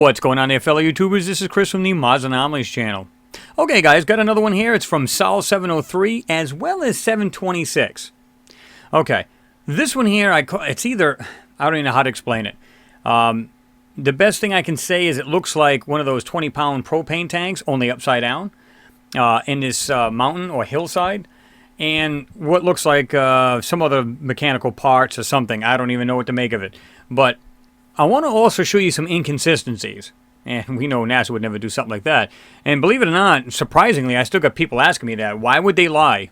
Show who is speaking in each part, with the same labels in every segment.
Speaker 1: What's going on there, fellow YouTubers? This is Chris from the Anomalies channel. Okay, guys, got another one here. It's from Sol703 as well as 726. Okay, this one here, it's either, I don't even know how to explain it. The best thing I can say is it looks like one of those 20-pound propane tanks, only upside down, in this mountain or hillside. And what looks like some other mechanical parts or something. I don't even know what to make of it. But I want to also show you some inconsistencies. And we know NASA would never do something like that. And believe it or not, surprisingly, I still got people asking me that. Why would they lie?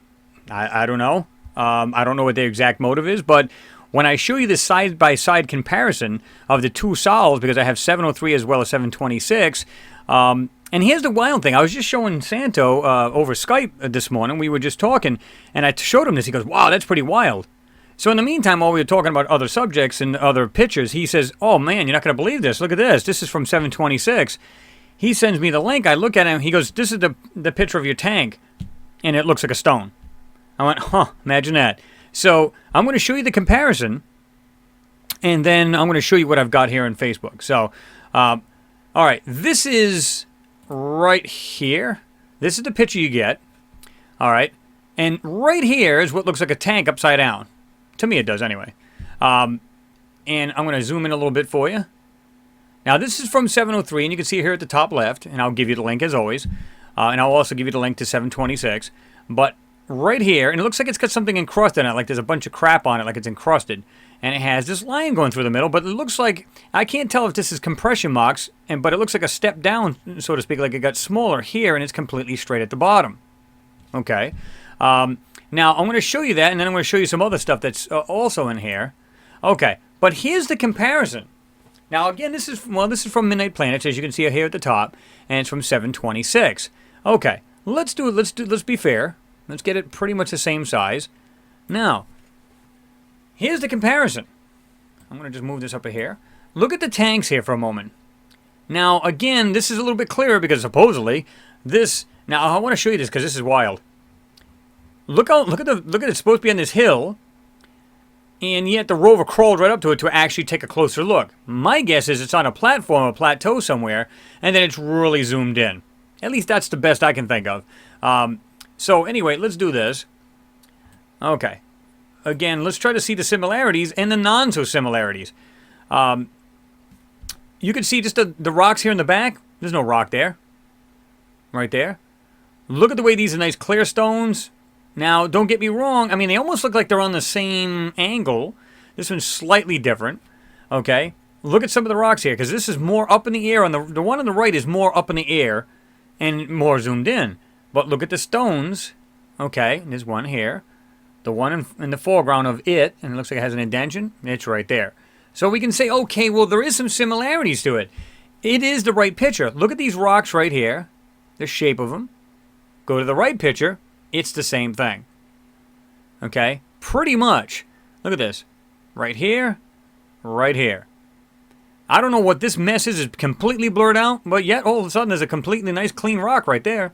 Speaker 1: I don't know. I don't know what their exact motive is. But when I show you this side-by-side comparison of the two sols, because I have 703 as well as 726, and here's the wild thing. I was just showing Santo over Skype this morning. We were just talking, and I showed him this. He goes, wow, that's pretty wild. So in the meantime, while we were talking about other subjects and other pictures, he says, oh, man, you're not going to believe this. Look at this. This is from 726. He sends me the link. I look at him. He goes, this is the picture of your tank, and it looks like a stone. I went, huh, imagine that. So I'm going to show you the comparison, and then I'm going to show you what I've got here on Facebook. So, all right, this is right here. This is the picture you get. All right, and right here is what looks like a tank upside down. To me, it does anyway. And I'm going to zoom in a little bit for you. Now, this is from 703, and you can see it here at the top left, and I'll give you the link as always. And I'll also give you the link to 726. But right here, and it looks like it's got something encrusted on it, like there's a bunch of crap on it, like it's encrusted. And it has this line going through the middle, but it looks like, I can't tell if this is compression marks, but it looks like a step down, so to speak, like it got smaller here, and it's completely straight at the bottom. Okay. Now, I'm going to show you that, and then I'm going to show you some other stuff that's also in here. Okay, but here's the comparison. Now, again, this is from Midnight Planets, as you can see here at the top, and it's from 726. Okay, let's be fair. Let's get it pretty much the same size. Now, here's the comparison. I'm going to just move this up here. Look at the tanks here for a moment. Now, again, this is a little bit clearer because supposedly this. Now, I want to show you this because this is wild. Look at it's supposed to be on this hill, and yet the rover crawled right up to it to actually take a closer look. My guess is it's on a platform or plateau somewhere, and then it's really zoomed in. At least that's the best I can think of. So anyway, let's do this. Okay. Again, let's try to see the similarities and the non-so-similarities. You can see just the rocks here in the back. There's no rock there. Right there. Look at the way these are nice clear stones. Now, don't get me wrong. I mean, they almost look like they're on the same angle. This one's slightly different. Okay. Look at some of the rocks here, because this is more up in the air. The one on the right is more up in the air and more zoomed in. But look at the stones. Okay, and there's one here. The one in the foreground of it, and it looks like it has an indentation. It's right there. So we can say, okay, well, there is some similarities to it. It is the right picture. Look at these rocks right here. The shape of them. Go to the right picture. It's the same thing. Okay? Pretty much. Look at this. Right here. Right here. I don't know what this mess is. It's completely blurred out. But yet, all of a sudden, there's a completely nice, clean rock right there.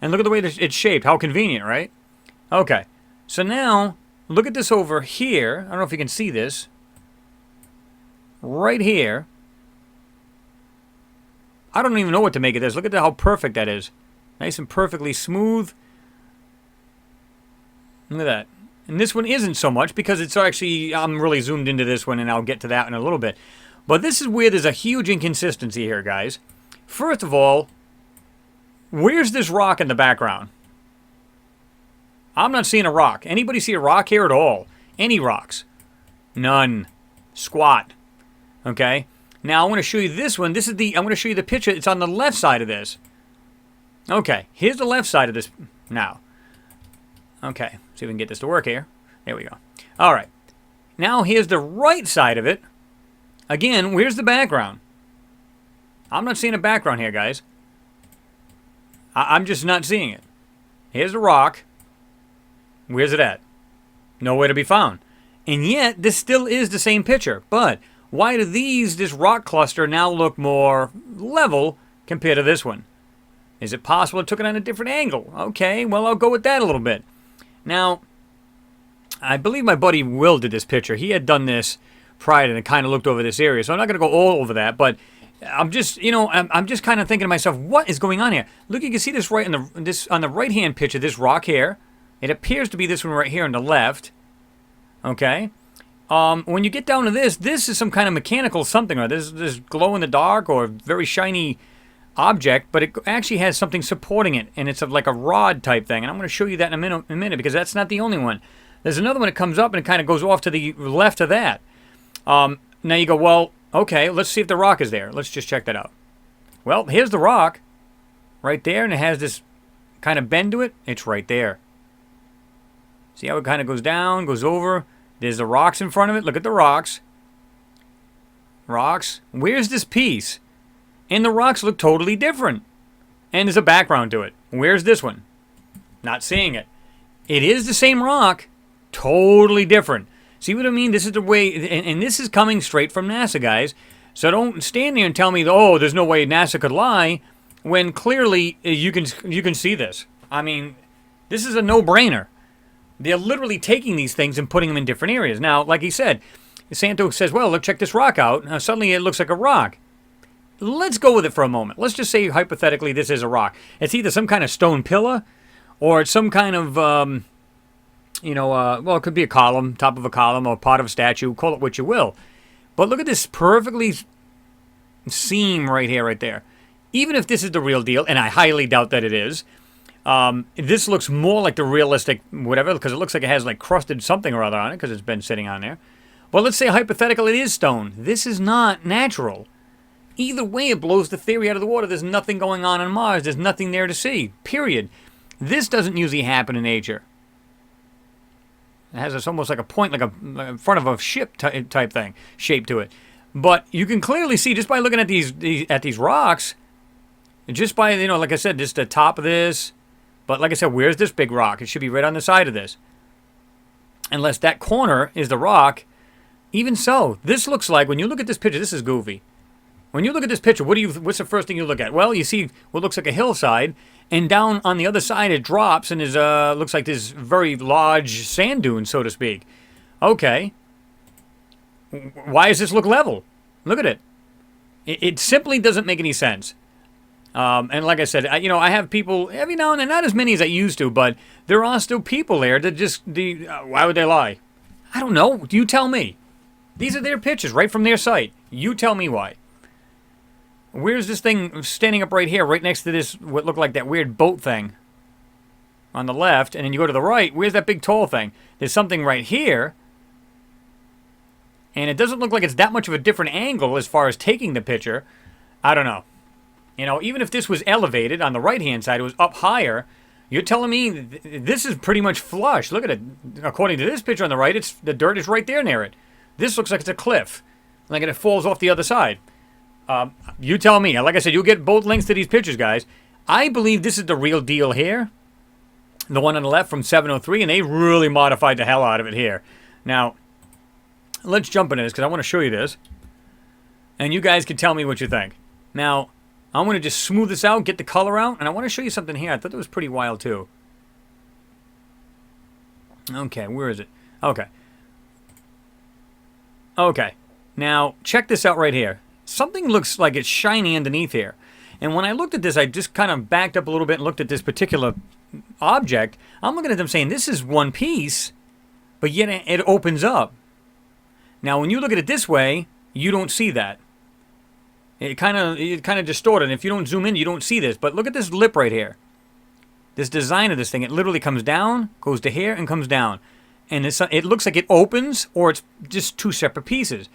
Speaker 1: And look at the way it's shaped. How convenient, right? Okay. So now, look at this over here. I don't know if you can see this. Right here. I don't even know what to make of this. Look at how perfect that is. Nice and perfectly smooth. Look at that. And this one isn't so much because it's actually, I'm really zoomed into this one and I'll get to that in a little bit. But this is where there's a huge inconsistency here, guys. First of all, where's this rock in the background? I'm not seeing a rock. Anybody see a rock here at all? Any rocks? None. Squat. Okay. Now I want to show you this one. I'm going to show you the picture. It's on the left side of this. Okay. Here's the left side of this now. Okay. See if we can get this to work here. There we go. All right. Now here's the right side of it. Again, where's the background? I'm not seeing a background here, guys. I'm just not seeing it. Here's the rock. Where's it at? Nowhere to be found. And yet, this still is the same picture. But why do this rock cluster now look more level compared to this one? Is it possible it took it on a different angle? Okay, well, I'll go with that a little bit. Now, I believe my buddy Will did this picture. He had done this prior and kind of looked over this area. So I'm not going to go all over that. But I'm just, you know, I'm just kind of thinking to myself, what is going on here? Look, you can see this right on the right hand picture, this rock here. It appears to be this one right here on the left. Okay. When you get down to this is some kind of mechanical something, or this glow in the dark or very shiny object, but it actually has something supporting it, and it's like a rod type thing. And I'm going to show you that in a minute, because that's not the only one. There's another one that comes up and it kind of goes off to the left of that. Now you go, well, okay, let's see if the rock is there. Let's just check that out. Well, here's the rock right there, and it has this kind of bend to it. It's right there. See how it kind of goes down, goes over. There's the rocks in front of it. Look at the rocks. Rocks. Where's this piece? And the rocks look totally different. And there's a background to it. Where's this one? Not seeing it. It is the same rock. Totally different. See what I mean? This is the way, and this is coming straight from NASA, guys. So don't stand there and tell me, oh, there's no way NASA could lie, when clearly you can see this. I mean, this is a no-brainer. They're literally taking these things and putting them in different areas. Now, like he said, Santo says, well, look, check this rock out. Now, suddenly it looks like a rock. Let's go with it for a moment. Let's just say, hypothetically, this is a rock. It's either some kind of stone pillar, or it's some kind of, well, it could be a column, top of a column, or part of a statue. Call it what you will. But look at this perfectly seam right here, right there. Even if this is the real deal, and I highly doubt that it is, this looks more like the realistic whatever, because it looks like it has like crusted something or other on it, because it's been sitting on there. Well, let's say hypothetically it is stone. This is not natural. Either way, it blows the theory out of the water. There's nothing going on Mars. There's nothing there to see. Period. This doesn't usually happen in nature. It has this almost like a point, like a front of a ship type thing, shape to it. But you can clearly see just by looking at these rocks, just by, you know, like I said, just the top of this. But like I said, where's this big rock? It should be right on the side of this. Unless that corner is the rock. Even so, this looks like, when you look at this picture, this is goofy. When you look at this picture, what's the first thing you look at? Well, you see what looks like a hillside, and down on the other side it drops, and is looks like this very large sand dune, so to speak. Okay. Why does this look level? Look at it. It simply doesn't make any sense. And like I said, I have people every now and then, not as many as I used to, but there are still people there that just, why would they lie? I don't know. You tell me. These are their pictures right from their site. You tell me why. Where's this thing standing up right here, right next to this, what looked like that weird boat thing on the left, and then you go to the right, where's that big tall thing? There's something right here, and it doesn't look like it's that much of a different angle as far as taking the picture. I don't know. Even if this was elevated on the right-hand side, it was up higher, you're telling me this is pretty much flush. Look at it. According to this picture on the right, the dirt is right there near it. This looks like it's a cliff, like it falls off the other side. You tell me. Like I said, you'll get both links to these pictures, guys. I believe this is the real deal here. The one on the left from 703, and they really modified the hell out of it here. Now, let's jump into this, because I want to show you this. And you guys can tell me what you think. Now, I'm going to just smooth this out, get the color out, and I want to show you something here. I thought that was pretty wild, too. Okay, where is it? Okay. Okay. Now, check this out right here. Something looks like it's shiny underneath here. And when I looked at this, I just kind of backed up a little bit and looked at this particular object. I'm looking at them saying, this is one piece, but yet it opens up. Now, when you look at it this way, you don't see that. It kind of distorted. If you don't zoom in, you don't see this. But look at this lip right here. This design of this thing, it literally comes down, goes to here, and comes down. And it looks like it opens, or it's just two separate pieces.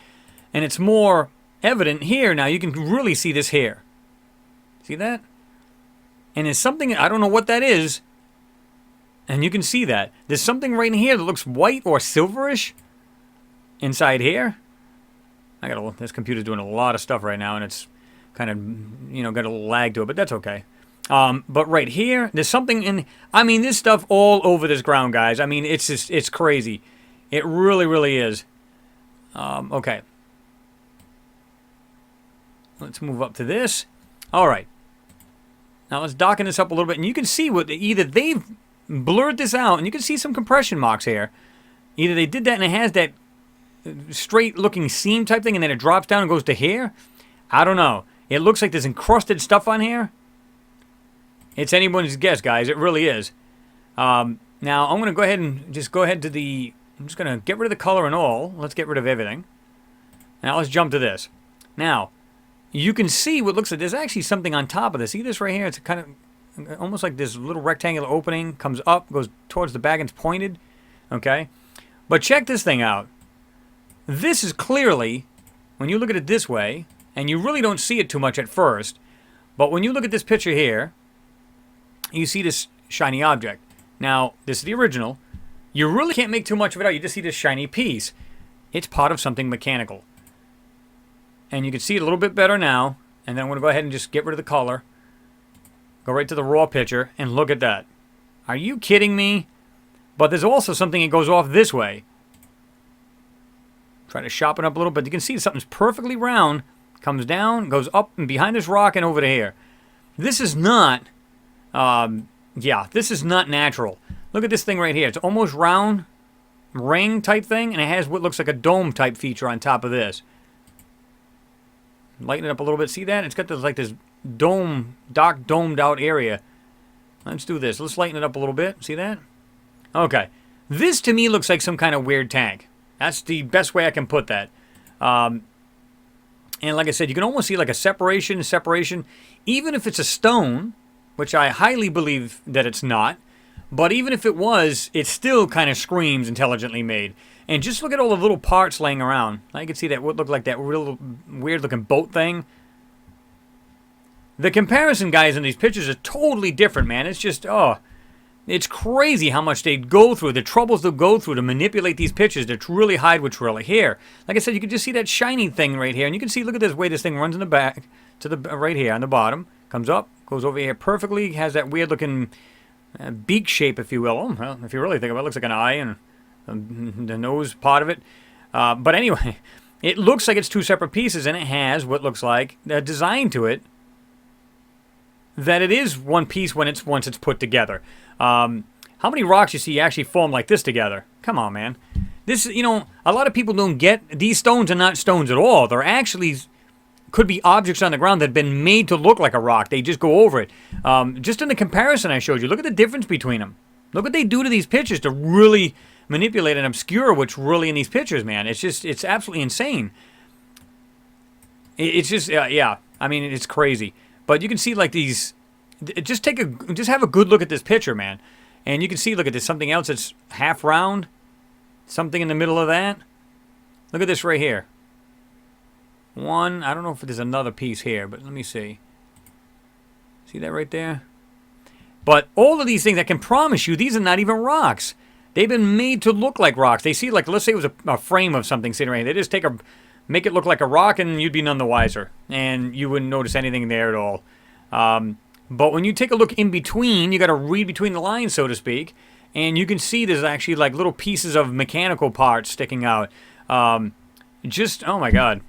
Speaker 1: And it's more evident here. Now you can really see this here. See that? And there's something, I don't know what that is. And you can see that. There's something right in here that looks white or silverish inside here. This computer's doing a lot of stuff right now, and it's kind of, got a little lag to it, but that's okay. But right here, there's something in, this stuff all over this ground, guys. It's crazy. It really, really is. Okay. Let's move up to this. All right. Now let's darken this up a little bit, and you can see either they've blurred this out, and you can see some compression marks here. Either they did that and it has that straight looking seam type thing, and then it drops down and goes to here. I don't know. It looks like there's encrusted stuff on here. It's anyone's guess, guys. It really is. Now, I'm going to go ahead and just go ahead to the... I'm just going to get rid of the color and all. Let's get rid of everything. Now, let's jump to this. Now, you can see what looks like there's actually something on top of this. See this right here? It's kind of almost like this little rectangular opening. Comes up, goes towards the back, and it's pointed. Okay? But check this thing out. This is clearly, when you look at it this way, and you really don't see it too much at first, but when you look at this picture here, you see this shiny object. Now, this is the original. You really can't make too much of it out. You just see this shiny piece. It's part of something mechanical. And you can see it a little bit better now. And then I'm going to go ahead and just get rid of the color. Go right to the raw picture and look at that. Are you kidding me? But there's also something that goes off this way. Try to sharpen up a little bit. You can see something's perfectly round. Comes down, goes up and behind this rock and over to here. This is not... yeah, this is not natural. Look at this thing right here. It's almost round, ring type thing, and it has what looks like a dome type feature on top of this. Lighten it up a little bit. See that? It's got this like this dome, dark domed out area. Let's do this. Let's lighten it up a little bit. See that? Okay. This to me looks like some kind of weird tank. That's the best way I can put that. And like I said, you can almost see like a separation. Even if it's a stone, which I highly believe that it's not. But even if it was, it still kind of screams intelligently made. And just look at all the little parts laying around. I can see that would look like that real weird-looking boat thing. The comparison, guys, in these pictures are totally different, man. It's just, oh, it's crazy how much they go through, the troubles they'll go through to manipulate these pictures to really hide what's really here. Like I said, you can just see that shiny thing right here. And you can see, look at this way this thing runs in the back to the right here on the bottom. Comes up, goes over here perfectly, has that weird-looking... beak shape, if you will. Oh, well, if you really think about it, it looks like an eye and the nose part of it. But anyway, it looks like it's two separate pieces, and it has what looks like a design to it that it is one piece once it's put together. How many rocks you see actually form like this together? Come on, man. This, you know, a lot of people don't get these stones are not stones at all. They're actually... could be objects on the ground that have been made to look like a rock. They just go over it. Just in the comparison I showed you, look at the difference between them. Look what they do to these pictures to really manipulate and obscure what's really in these pictures, man. It's just, it's absolutely insane. It's just, yeah. I mean, it's crazy. But you can see like these, just have a good look at this picture, man. And you can see, look at this, something else that's half round. Something in the middle of that. Look at this right here. One, I don't know if there's another piece here, but let me see. See that right there? But all of these things, I can promise you, these are not even rocks. They've been made to look like rocks. They see, like, let's say it was a frame of something sitting right here. They just make it look like a rock, and you'd be none the wiser. And you wouldn't notice anything there at all. But when you take a look in between, you got to read between the lines, so to speak. And you can see there's actually, like, little pieces of mechanical parts sticking out. Just, oh my God.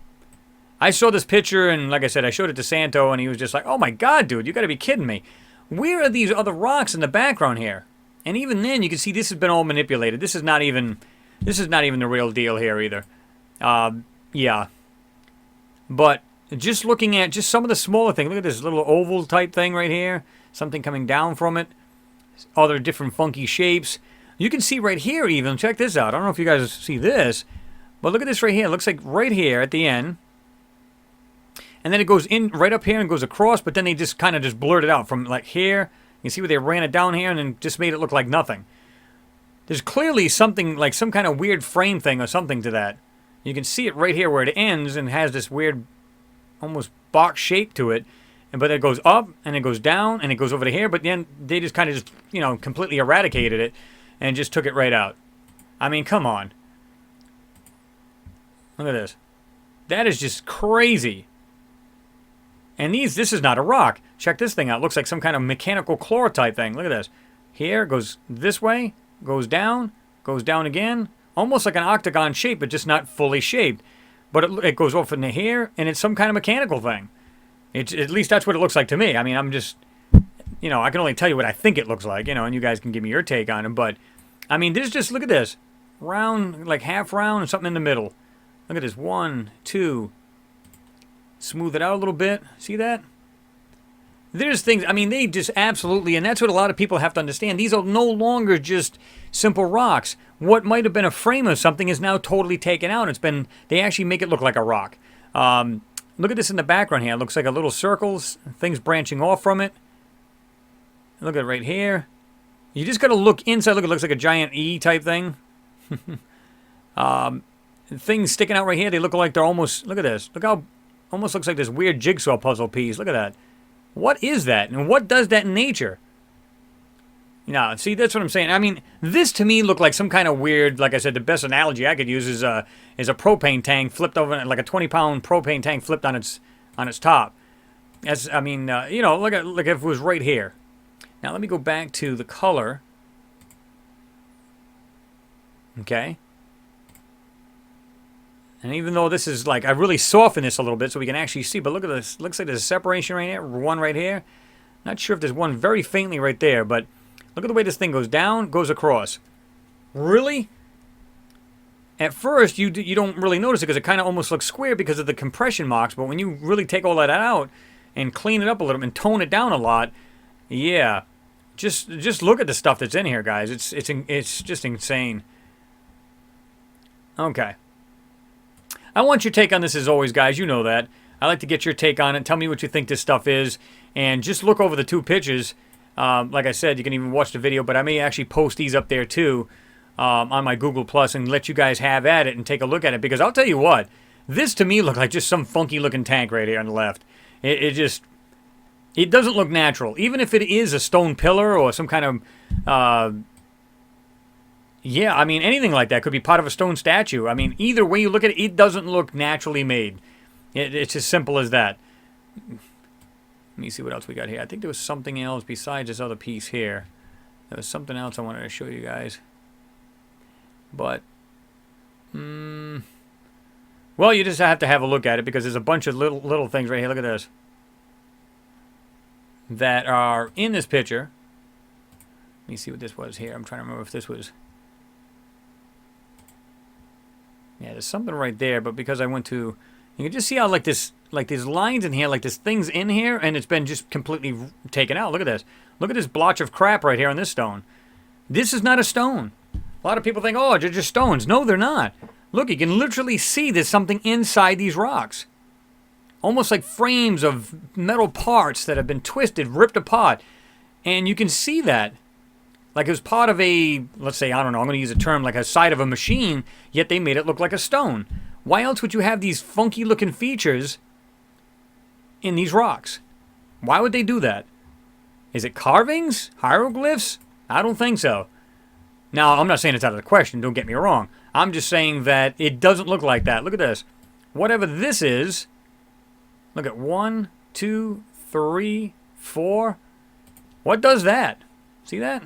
Speaker 1: I saw this picture, and like I said, I showed it to Santo, and he was just like, oh my God, dude, you got to be kidding me. Where are these other rocks in the background here? And even then, you can see this has been all manipulated. This is not even the real deal here either. Yeah. But just looking at just some of the smaller things, look at this little oval type thing right here. Something coming down from it. Other different funky shapes. You can see right here even, check this out. I don't know if you guys see this, but look at this right here. It looks like right here at the end. And then it goes in right up here and goes across, but then they just kind of just blurred it out from like here. You see where they ran it down here and then just made it look like nothing. There's clearly something like some kind of weird frame thing or something to that. You can see it right here where it ends and has this weird almost box shape to it. But it goes up and it goes down and it goes over to here. But then they just kind of just, you know, completely eradicated it and just took it right out. I mean, come on. Look at this. That is just crazy. And this is not a rock. Check this thing out. It looks like some kind of mechanical claw type thing. Look at this. Here, goes this way, goes down again. Almost like an octagon shape, but just not fully shaped. But it goes off into here, and it's some kind of mechanical thing. At least that's what it looks like to me. I mean, I'm just, you know, I can only tell you what I think it looks like, you know, and you guys can give me your take on it. But, I mean, this just, look at this. Round, like half round and something in the middle. Look at this. 1, 2, Smooth it out a little bit. See that? There's things, I mean, they just absolutely, and that's what a lot of people have to understand. These are no longer just simple rocks. What might have been a frame of something is now totally taken out. They actually make it look like a rock. Look at this in the background here. It looks like a little circles, things branching off from it. Look at it right here. You just got to look inside. Look, it looks like a giant E type thing. Things sticking out right here, they look like they're almost, look at this. Look how, almost looks like this weird jigsaw puzzle piece. Look at that. What is that? And what does that in nature? Now, see, that's what I'm saying. I mean, this to me looked like some kind of weird, like I said, the best analogy I could use is a propane tank flipped over, like a 20-pound propane tank flipped on its top. As I mean, you know, look if it was right here. Now, let me go back to the color. Okay. And even though this is like, I really softened this a little bit so we can actually see, but look at this. Looks like there's a separation right here, one right here. Not sure if there's one very faintly right there, but look at the way this thing goes down, goes across. Really? At first, you don't really notice it because it kind of almost looks square because of the compression marks, but when you really take all that out and clean it up a little and tone it down a lot, yeah. Just look at the stuff that's in here, guys. It's just insane. Okay. I want your take on this as always, guys. You know that. I like to get your take on it. Tell me what you think this stuff is. And just look over the two pictures. Like I said, you can even watch the video, but I may actually post these up there too on my Google Plus and let you guys have at it and take a look at it. Because I'll tell you what, this to me looked like just some funky looking tank right here on the left. It doesn't look natural. Even if it is a stone pillar or some kind of... yeah, I mean, anything like that could be part of a stone statue. I mean, either way you look at it, it doesn't look naturally made. It's as simple as that. Let me see what else we got here. I think there was something else besides this other piece here. There was something else I wanted to show you guys. But, well, you just have to have a look at it because there's a bunch of little things right here. Look at this. That are in this picture. Let me see what this was here. I'm trying to remember if this was... Yeah, there's something right there, but because I went to... You can just see how, like, these lines in here, like, there's things in here, and it's been just completely taken out. Look at this. Look at this blotch of crap right here on this stone. This is not a stone. A lot of people think, oh, they're just stones. No, they're not. Look, you can literally see there's something inside these rocks. Almost like frames of metal parts that have been twisted, ripped apart. And you can see that. Like it was part of a, let's say, I don't know, I'm going to use a term like a side of a machine, yet they made it look like a stone. Why else would you have these funky looking features in these rocks? Why would they do that? Is it carvings? Hieroglyphs? I don't think so. Now, I'm not saying it's out of the question, don't get me wrong. I'm just saying that it doesn't look like that. Look at this. Whatever this is, look at 1, 2, 3, 4. What does that? See that?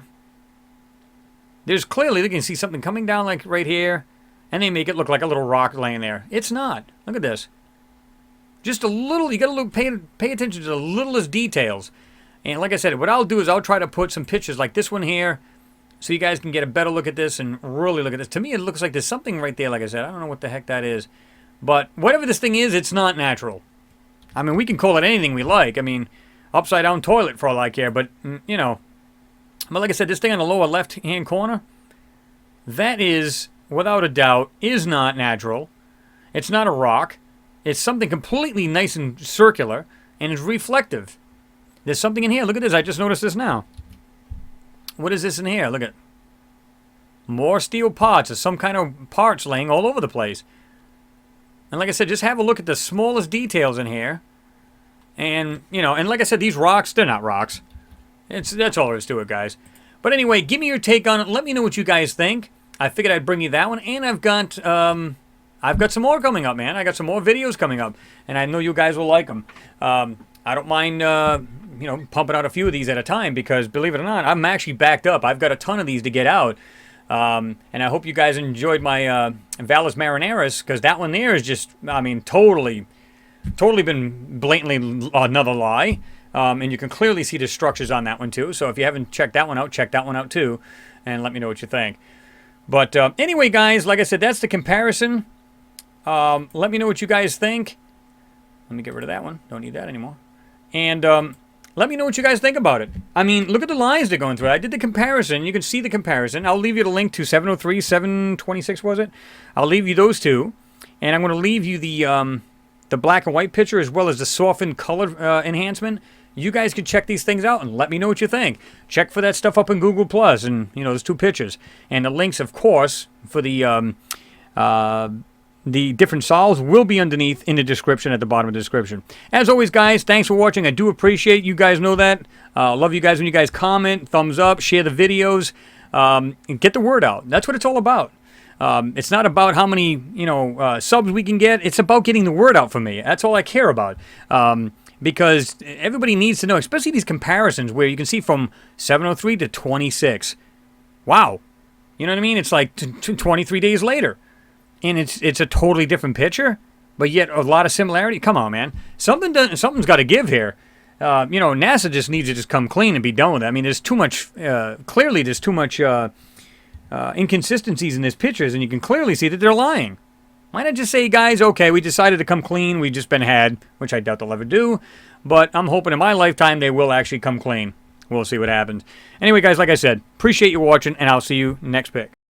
Speaker 1: There's clearly, you can see something coming down like right here, and they make it look like a little rock laying there. It's not. Look at this. Just a little, you got to look, pay attention to the littlest details. And like I said, what I'll do is I'll try to put some pictures like this one here, so you guys can get a better look at this and really look at this. To me, it looks like there's something right there, like I said. I don't know what the heck that is. But whatever this thing is, it's not natural. I mean, we can call it anything we like. I mean, upside down toilet for all I care, but, you know. But like I said, this thing on the lower left-hand corner, that is, without a doubt, is not natural. It's not a rock. It's something completely nice and circular, and it's reflective. There's something in here. Look at this. I just noticed this now. What is this in here? Look at more steel parts or some kind of parts laying all over the place. And like I said, just have a look at the smallest details in here. And, you know, and like I said, these rocks, they're not rocks. That's all there is to it, guys. But anyway, give me your take on it. Let me know what you guys think. I figured I'd bring you that one. And I've got some more coming up, man. I got some more videos coming up. And I know you guys will like them. I don't mind, you know, pumping out a few of these at a time because, believe it or not, I'm actually backed up. I've got a ton of these to get out. And I hope you guys enjoyed my Valles Marineris because that one there is just, I mean, totally been blatantly another lie. And you can clearly see the structures on that one too. So if you haven't checked that one out, check that one out too. And let me know what you think. But anyway, guys, like I said, that's the comparison. Let me know what you guys think. Let me get rid of that one. Don't need that anymore. And let me know what you guys think about it. I mean, look at the lines they're going through. I did the comparison. You can see the comparison. I'll leave you the link to 703, 726, was it? I'll leave you those two. And I'm going to leave you the black and white picture as well as the softened color enhancement. You guys can check these things out and let me know what you think. Check for that stuff up in Google Plus, and you know, there's 2 pictures. And the links, of course, for the different sols will be underneath in the description at the bottom of the description. As always, guys, thanks for watching. I do appreciate you guys know that. Love you guys when you guys comment, thumbs up, share the videos, and get the word out. That's what it's all about. It's not about how many subs we can get. It's about getting the word out for me. That's all I care about. Because everybody needs to know, especially these comparisons where you can see from 703 to 26. Wow. You know what I mean? It's like 23 days later. And it's a totally different picture, but yet a lot of similarity. Come on, man. Something's got to give here. NASA just needs to just come clean and be done with it. I mean, there's too much, clearly there's too much inconsistencies in these pictures, and you can clearly see that they're lying. Why not just say, guys, okay, we decided to come clean, we just been had, which I doubt they'll ever do, but I'm hoping in my lifetime they will actually come clean. We'll see what happens. Anyway, guys, like I said, appreciate you watching, and I'll see you next pick.